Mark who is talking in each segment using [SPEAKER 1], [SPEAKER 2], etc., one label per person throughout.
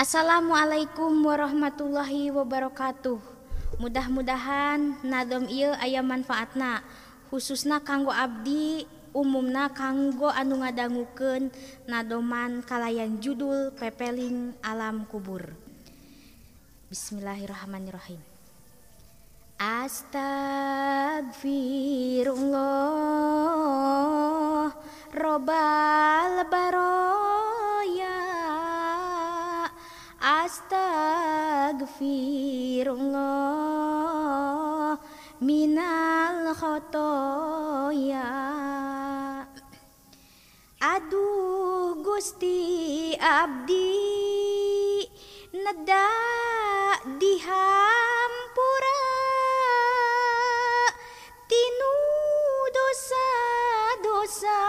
[SPEAKER 1] Assalamualaikum warahmatullahi wabarakatuh. Mudah-mudahan nadom ieu aya manfaatna, khususna kanggo abdi, umumna kanggo anu ngadangukeun nadoman kalayan judul Pepeling Alam Kubur. Bismillahirrahmanirrahim. Astagfirullah Robbal baroya, Astagfirullah minal khotoya. Aduh Gusti abdi neda dihampura tinu dosa-dosa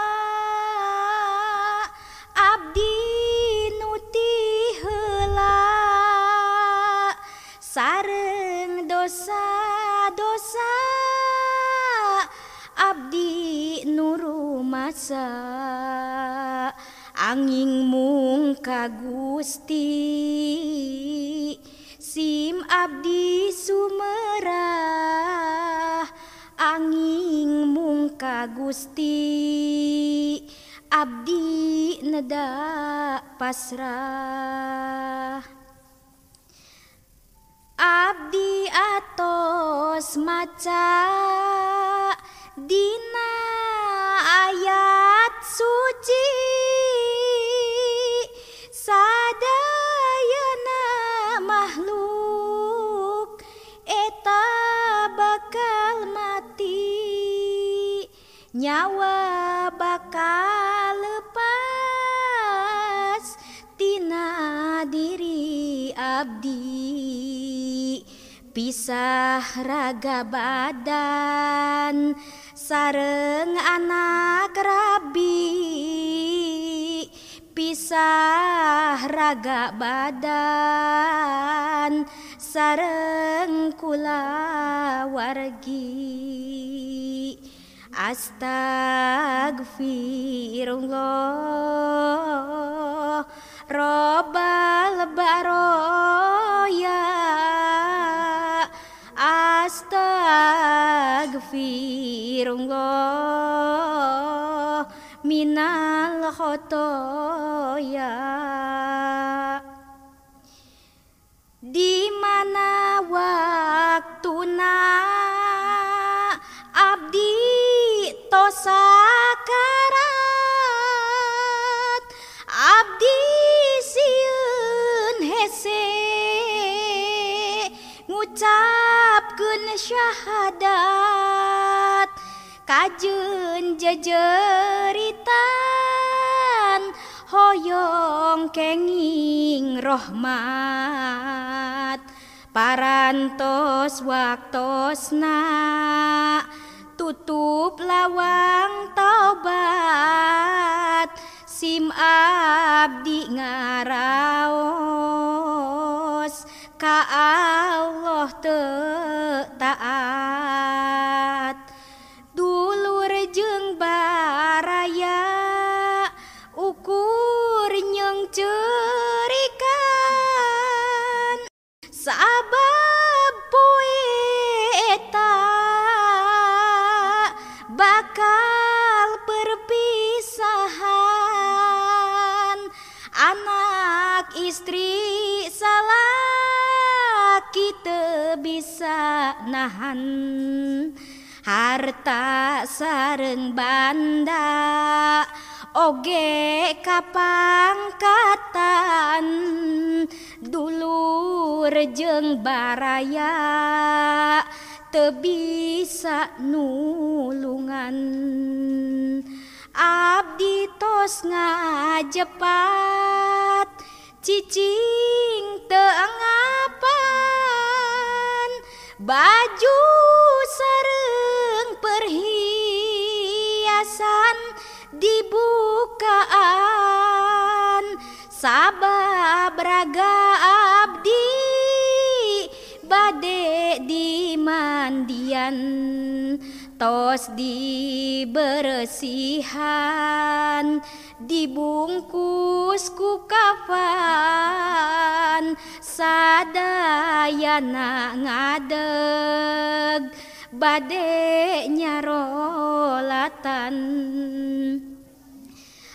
[SPEAKER 1] abdi nuti heula sareng dosa-dosa abdi nuru masa anging mung ka Gusti sim abdi sumerah anging mung ka Gusti abdi neda pasrah. Abdi atos maca dina ayat suci sadayana makhluk eta bakal mati, nyawa bakal lepas tina diri abdi, pisah raga badan sareng anak rabi, pisah raga badan sareng kulawargi. Astagfirullah Robbal baroya, Astagfirullah minal khotoya. Di mana waktuna abdi tos sakarat, abdi sieun hese ngucapkeun syahadat, kajeun jejeritan hoyong kenging rahmat, parantos waktosna tutup lawang taubat, sim abdi ngaraos ka Allah teu taat. Dulur jeung baraya ukur nyeng cerikan, sabab poe eta bakal perpisahan, anak istri salaki teu bisa nahan, harta sareng banda oge kapangkatan, dulur jeung baraya teu bisa nulungan. Abdi tos ngajepat cicing teu anggapan, baju sareng perhiasan dibukaan, sabab raga abdi bade dimandian, tos diberesihan, dibungkus ku kafan, sadayana ngadeg bade nyarolatan.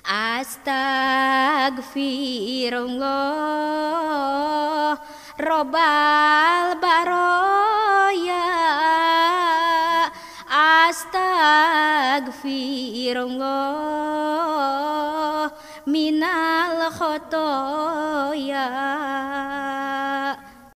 [SPEAKER 1] Astagfirullah Robbal baroya. Astagfirullah minal khotoya.